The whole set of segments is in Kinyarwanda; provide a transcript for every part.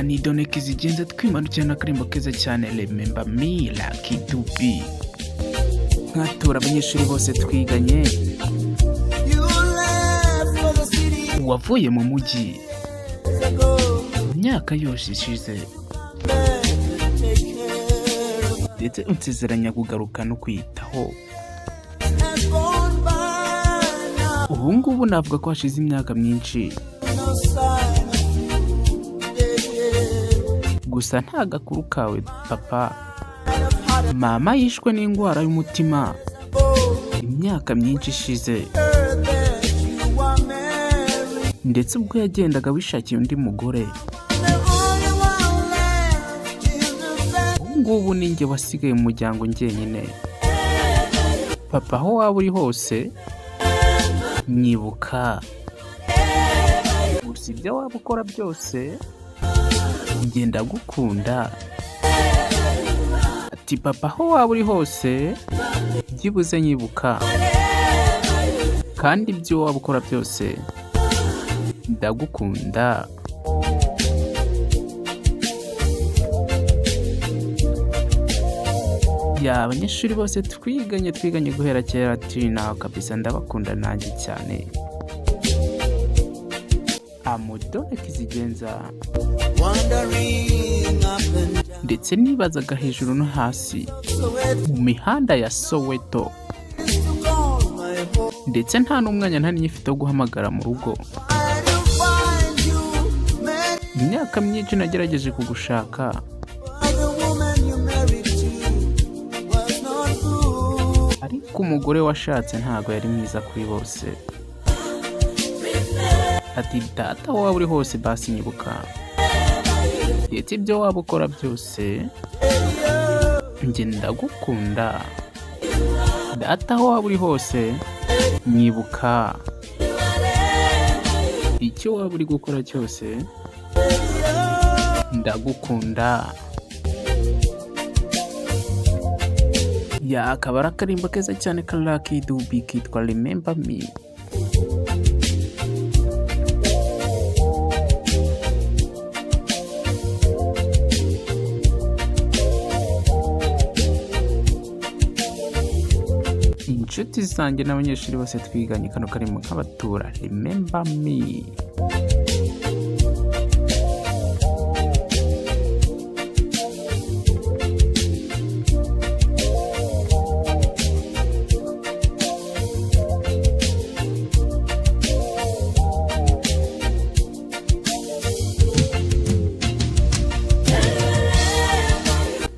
ni Done Kizigenza twimanukira n'akarimbo keza cyane Remember Me Lucky Dube. Nkatura abanyeshuri bose twiganye, wavuye mu mujyi imyaka yose ishize, ndetse unsezeranya kugaruka no kwitaho. Ubu ngubu navuga ko hashize imyaka myinshi, gusa nta gakuru kawe papa. Mama yishwe n'indwara y'umutima imyaka myinshi ishize, ndetse ubwo yagendaga wishakiye undi mugore. Ngubu ninjye wasigaye mu muryango njyenyine. Papa, aho waba uri hose nyibuka. Gusa ibyo waba ukora byose njye ndagukunda. Ati papa, aho waba uri hose byibuze nyibuka, kandi ibyo waba ukora byose ndagukunda. Abanyeshuri bose twiganye guhera kera turi naho kabisa, ndabakunda nanjye cyane. Done Kizigenza, ndetse nibazaga hejuru no hasi mu mihanda ya Soweto, ndetse nta n'umwanya nta n'ifite wo guhamagara mu rugo. Imyaka myinshi nagerageje kugushaka, ariko umugore washatse ntago yari mwiza kuri bose. Ati data, waba uri hose basi nyibuka, ndetse ibyo waba ukora byose njye ndagukunda. Data, aho waba uri hose nyibuka, icyo waba uri gukora cyose ndagukunda. Akaba ari akarimbo keza cyane ka Lucky Dube kitwa Remember Me. Inshuti zanjye n'abanyeshuri bose twiganye, kano karimo nk'abatura Remember Me.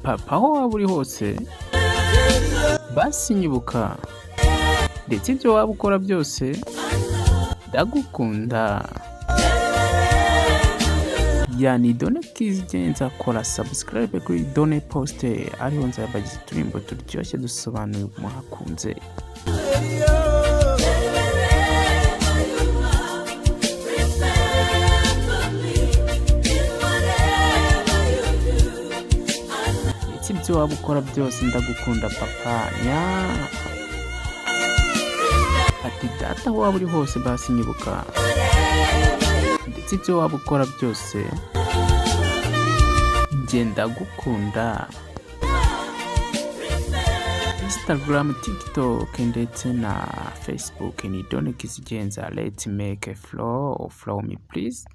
Papa, aho waba uri hose basi nyibuka, ndetse ibyo waba ukora byose ndagukunda. Ni Done Kizigenza. Kora subscribe kuri Done Post, ariho nzabagize uturimbo turyoshye dusobanuye muhakunze. Ibyo waba ukora byose ndagukunda papa. Ati data, aho waba uri hose basi nyibuka, ndetse ibyo waba ukora byose njye ndagukunda. Instagram, TikTok ndetse na Facebook ni Done Kizigenza. Let's make a flow me please.